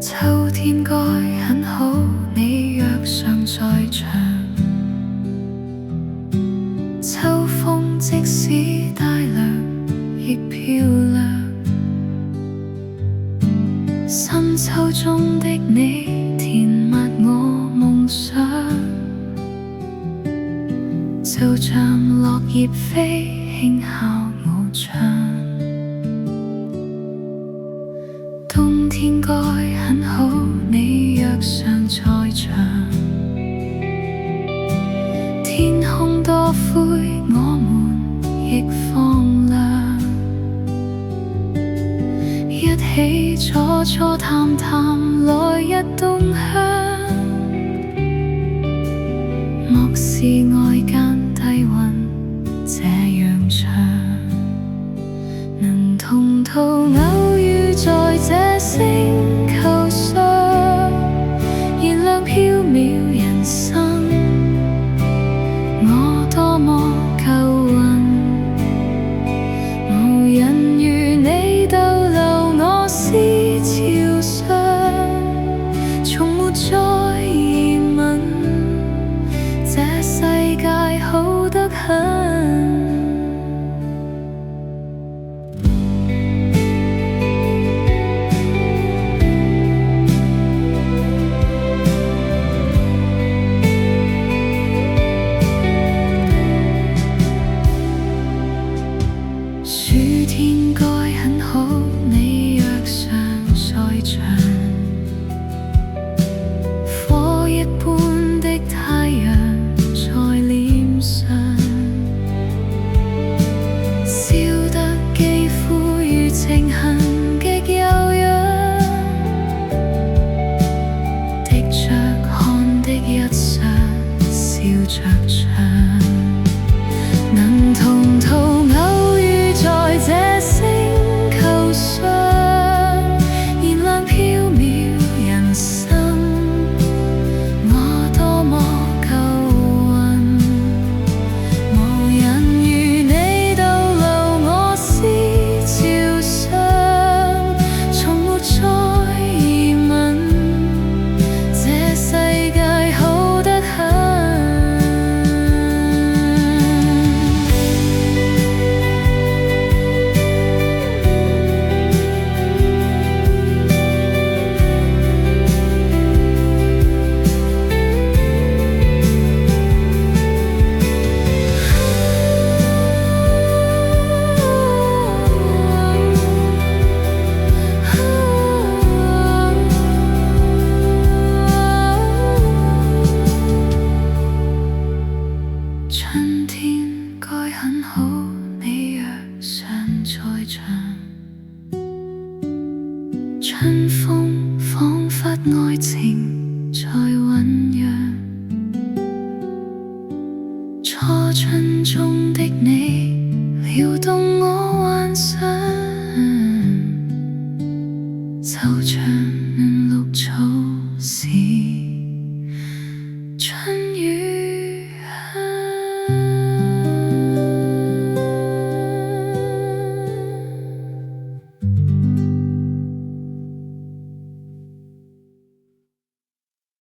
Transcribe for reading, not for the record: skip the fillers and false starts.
秋天該很好，你若尚在場。秋風即使帶涼，亦漂亮。深秋中的你，填密我夢想，就像落葉飛，輕敲我窗。冬天該很好，你若尚在場。天空多灰，我們亦放亮。一起坐坐談談來日動向。莫視外間低溫這樣長，能同途偶遇在這星球上，燃亮飄渺人生。我多麼夠運，無人如你逗留我思潮上，從沒再疑問，這世界好得很。暑天該很好，你若尚在場。火一般的太陽在臉上，燒得肌膚如情痕極柔軟，滴着汗的一雙笑着唱，能同途偶遇在這星球上，燃亮飄渺人生。我多麼夠運，無人如你逗留我思潮上，從沒再疑問，這世界好得很。春天該很好，你若尚在場。春風彷彿愛情在醖釀，初春中的你撩動我幻想，就像綠草時